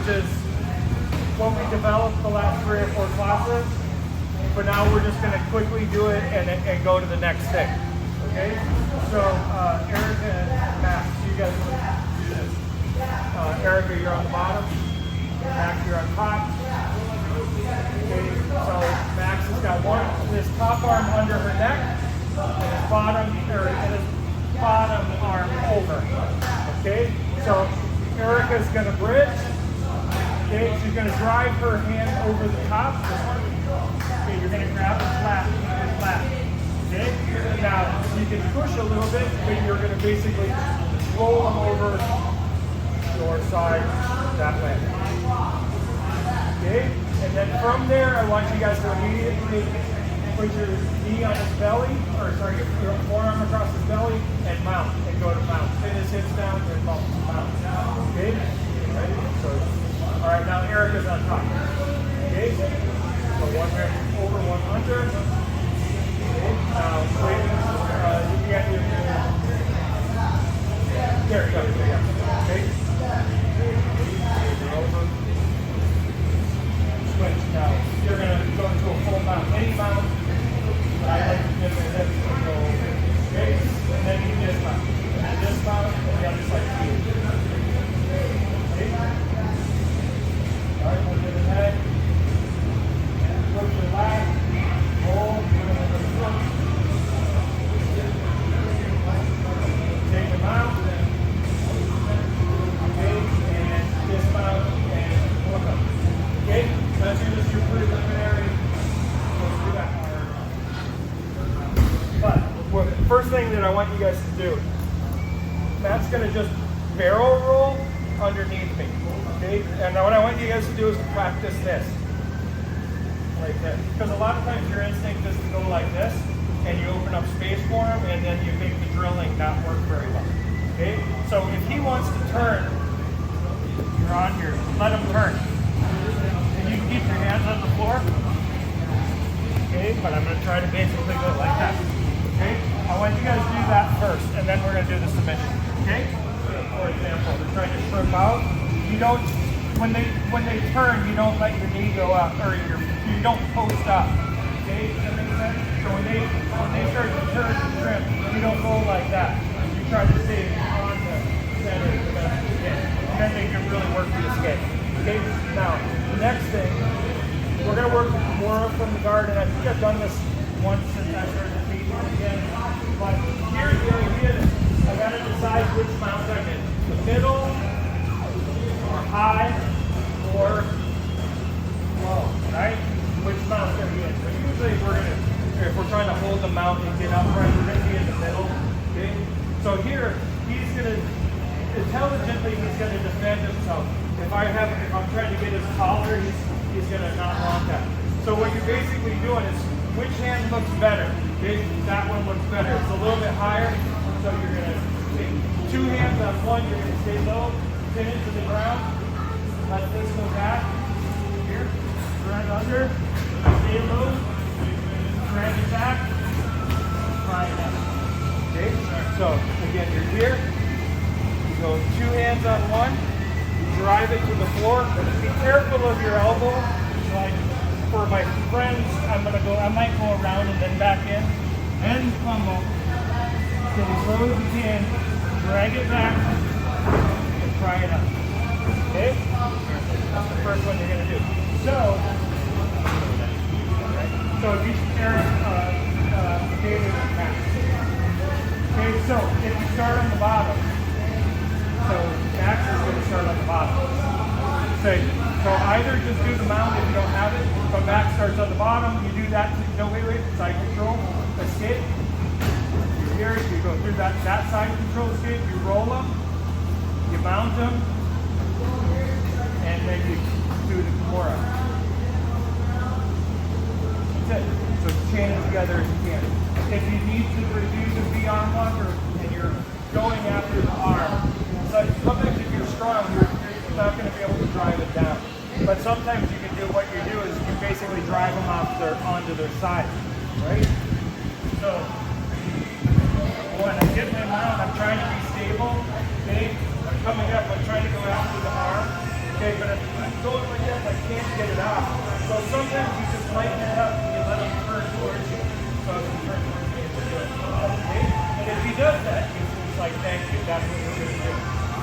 which is what we developed the last 3 or 4 classes. But now we're just going to quickly do it and go to the next thing. Okay? So Erica and Max, you guys will do this. Erica, you're on the bottom. Max, you're on top. Okay, so Max has got his top arm under her neck, and his bottom arm over. Okay, so Erica's going to bridge. Okay, she's going to drive her hand over the top. Okay, you're going to grab the flat. Okay, now you can push a little bit, but you're going to basically roll them over your side that way. Okay, and then from there, I want you guys to immediately put your knee on his belly, or sorry, your forearm across his belly, and mount, and go to mount. Pin his hips down and mount. Okay, ready? So, all right, now Erica's on top. Okay, so one over, one under. Okay, now wait, you get your there you go. Okay. Over. Switch now. You're going to go into a full mount. Any mount. I like to give it and go over. Okay? And then you dismount. And dismount and the other side. Okay? Alright, look at the head. Look to the left. Roll. Take them out. Okay? And dismount and look up. Okay? That's just your preliminary. Let's do that. But the first thing that I want you guys to do, Matt's going to just barrel roll underneath me. Okay? And now what I want you guys to do is to practice this. Like this. Because a lot of times your instinct is to go like this, and you open up space for him, and then you make the drilling not work very well. Okay? So if he wants to turn, you're on here. Let him turn. You can keep your hands on the floor. Okay, but I'm going to try to basically go like that. Okay, I want you guys to do that first, and then we're going to do the submission. Okay, for example, they're trying to shrimp out. You don't, when they turn, you don't let your knee go up, or you don't post up. Okay, does that make sense? So when they start to turn and shrimp, you don't go like that. You try to stay on the center the best you can, and then they can really work the escape. Okay, now, the next thing, we're going to work more from the guard, and I think I've done this once since I started teaching again, but here's the idea is I got to decide which mount I'm in. The middle, or high, or low, right? Which mount are we in? But usually if we're trying to hold the mount and get upright, we're going to be in the middle, okay? So here, he's going to, intelligently, he's going to defend himself. If I'm trying to get his collar, he's going to not want that. So what you're basically doing is, which hand looks better? Okay, that one looks better. It's a little bit higher, so you're going to take 2 hands on one, you're going to stay low, pin it to the ground, let this go back, here, drag under, stay low, drag it back, try it out. Okay, so again, you're here, you go 2 hands on one, drive it to the floor. Be careful of your elbow. Like for my friends, I might go around and then back in and fumble. Get as low as you can. Drag it back and try it out. Okay? That's the first one you're going to do. So if you David and Max. Okay, so if you start on the bottom, so Max is going to start on the bottom. So either just do the mount if you don't have it, but Max starts on the bottom. You do that, wait, side control, escape. You're here, you go through that side control escape, you roll them, you mount them, and then you do the Kimura. That's it. So chain it together as you can. If you need to reduce a V-arm lock and you're going after the arm, so sometimes if you're strong, you're not going to be able to drive it down. But sometimes you can do what you do is you basically drive them onto their side, right? So when I get my mount, I'm trying to be stable. Okay? I'm coming up, I'm trying to go after the arm. Okay, but if I'm going like that, I can't get it off. So sometimes you just lighten it up and you let him turn towards you. So if he turns towards me, it's good. Okay? And if he does that, he's like, thank you, that's what we're going to do.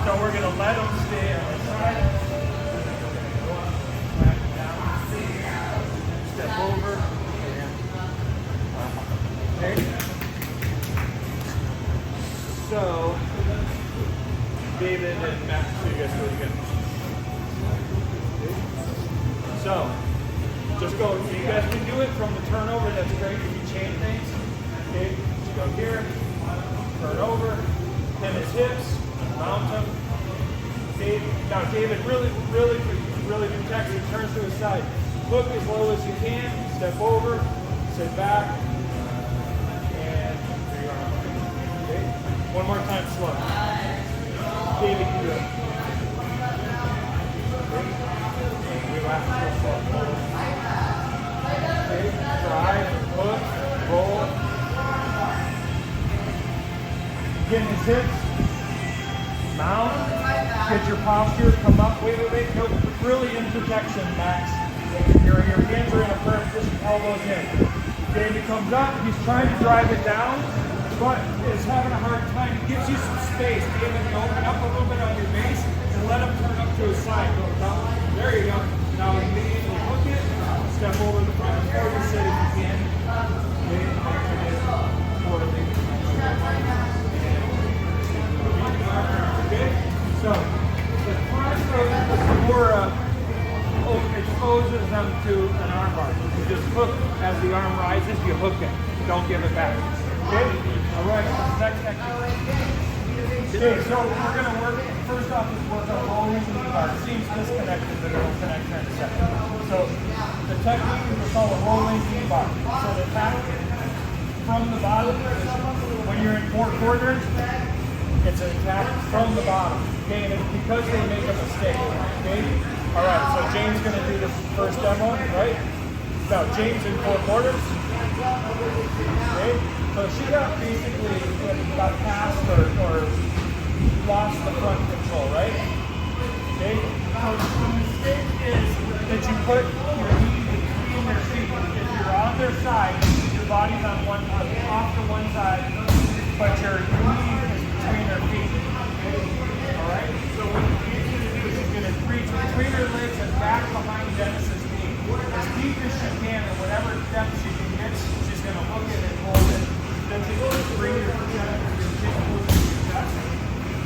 So we're going to let him stay on the side. Step over. Okay? So, David and Matt, so you guys do it again. So, just go, you guys can do it from the turnover, that's great if you chain things. Okay, just go here, turn over, then his hips, mount him. Now David really protects, he turns to his side. Hook as low as you can, step over, sit back, and there you are. Okay, one more time slow. David can do it. Relax. Okay, drive, hook, roll. Get his hips, mount, get your posture, come up, wait, no, really in protection, Max. Your hands are in a firm position, elbows in. David comes up, he's trying to drive it down, but is having a hard time. It gives you some space. David, you open up a little bit on your base and let him turn up to his side. There you go. Now immediately hook it, step over the front before you sit if you can. Okay, so the front more exposes them to an arm bar. You just hook as the arm rises, you hook it. Don't give it back. Okay? Alright, next technique. Okay, so we're going to work, first off, is work on rolling knee bar. It seems disconnected, but it'll connect in a second. So the technique is called a rolling knee bar. So the tap from the bottom, when you're in 4 quarters, it's an attack from the bottom. Okay, and it's because they make a mistake. Okay? Alright, so James is going to do this first demo, right? Now, James in 4 quarters. Okay? So she got past or lost the front control, right? Okay? So the mistake is that you put your knee between their feet. If you're on their side, your body's on off to one side, but your knee is between their feet. Okay? Alright? So what she's going to do is she's going to reach between her legs and back behind Dennis's knee. As deep as she can, and whatever depth she can get, she's going to hook it and hold it. Then she's going to bring your projector to your chest.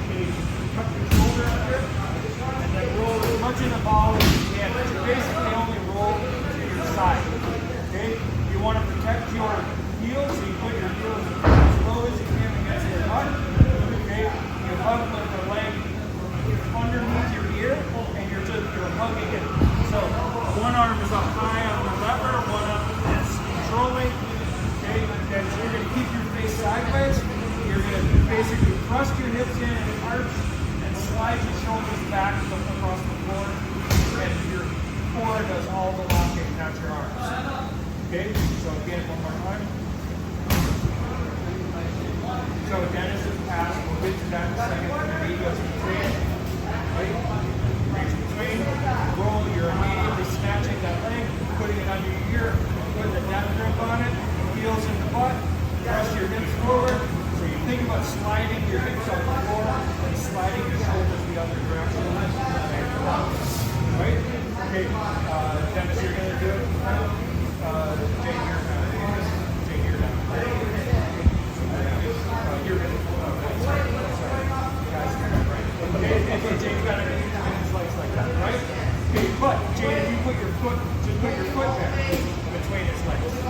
Okay, tuck your shoulder under, and then roll as much in the ball as you can. But you basically only roll to your side. Okay? You want to protect your heels, so you put your heels as low as you can against your butt. Okay? You hug with the leg underneath your ear, and you're hugging it. So one arm is up high on the lever, one arm is controlling. Okay, and so you're going to keep your face sideways. You're going to basically thrust your hips in and arch and slide your shoulders back across the floor. And your core does all the locking, not your arms. Okay, so again, one more time. So Dennis is passed. We'll get to that in a second. The knee goes between. Right? Reach between. Roll. You're immediately snatching that leg, putting it under your ear, putting a death grip on it. Heels in the butt, press your hips forward. So you think about sliding your hips on the floor and sliding your shoulders the other direction. Right? Okay, Dennis, you're going to do it. Jane, you're down. Jane, you're down. You're going to sorry. Guys, right. Okay, Jane's got to do his legs like that, right? Okay, but Jane, if you put your foot, just put your foot there between his legs.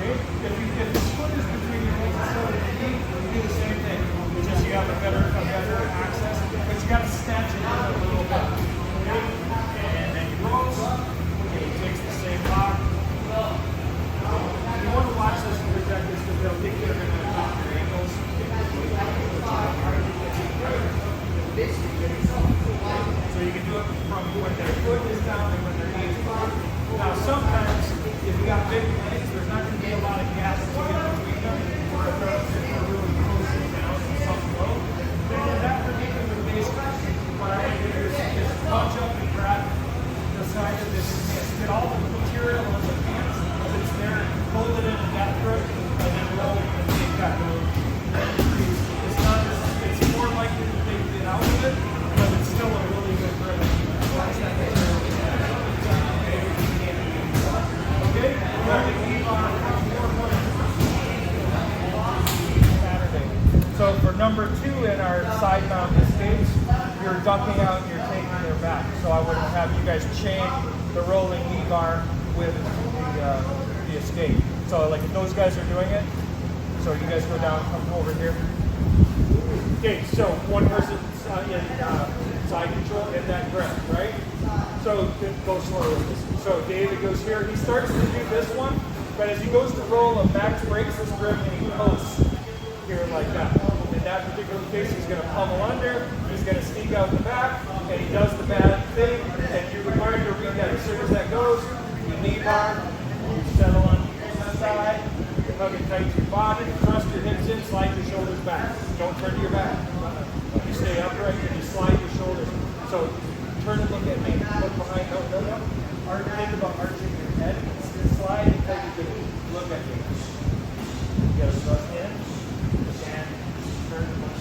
If the foot is between your legs and so is the knee, you do the same thing. It's just you have a better access, but you got to snatch it in a little bit. Okay? And then he rolls. Okay, he takes the same lock. You want to watch this and protect this because they'll think they're going to attack your ankles. So you can do it from when their foot is down and when their knee is up. Now sometimes, if you got big legs, there's not going to be a lot of gas to get between them, or if they're really close down and some low. Then in that particular case, what I do is bunch up and grab the side of this pants. Get all the material on the pants that's there, hold it in that grip, and then roll it and take that. It's not, it's more likely that they get out of it, but it's still a really good grip. Okay? Saturday. So for number 2 in our side mount escapes, you're ducking out and you're taking their back. So I would have you guys chain the rolling knee bar with the escape. So like if those guys are doing it, so you guys go down, come over here. Okay, so one person's in side control in that grip, right? So go slower with this. So David goes here. He starts to do this one, but as he goes to roll, Max breaks his grip and he posts here like that. In that particular case, he's going to pummel under, he's going to sneak out the back, and he does the bad thing, and you're required to read that. As soon as that goes, you knee bar, you settle on the side, you hug it tight to your body, thrust your hips in, slide your shoulders back. Don't turn to your back. You stay upright and you slide your shoulders. So turn and look at me. Look behind. No. Think about arching your head. Slide and tight your knee. Look at me. You gotta thrust in and turn and look.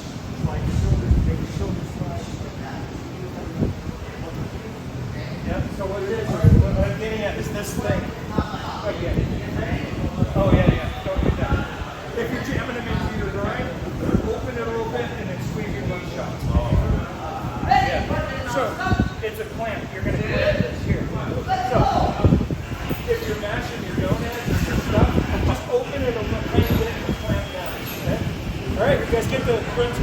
Slide your shoulders. Make your shoulders slide. Yep. So what it is, what I'm getting at is this thing. Again. Oh yeah. Don't do that. If you're jamming them into your groin, open it a little bit and then squeeze your butt shut. Yeah. So it's a clamp. You're going to do it here. So if you're mashing your gonads or your stuff, just open it a little bit and clamp down. Okay? All right, you guys get the friends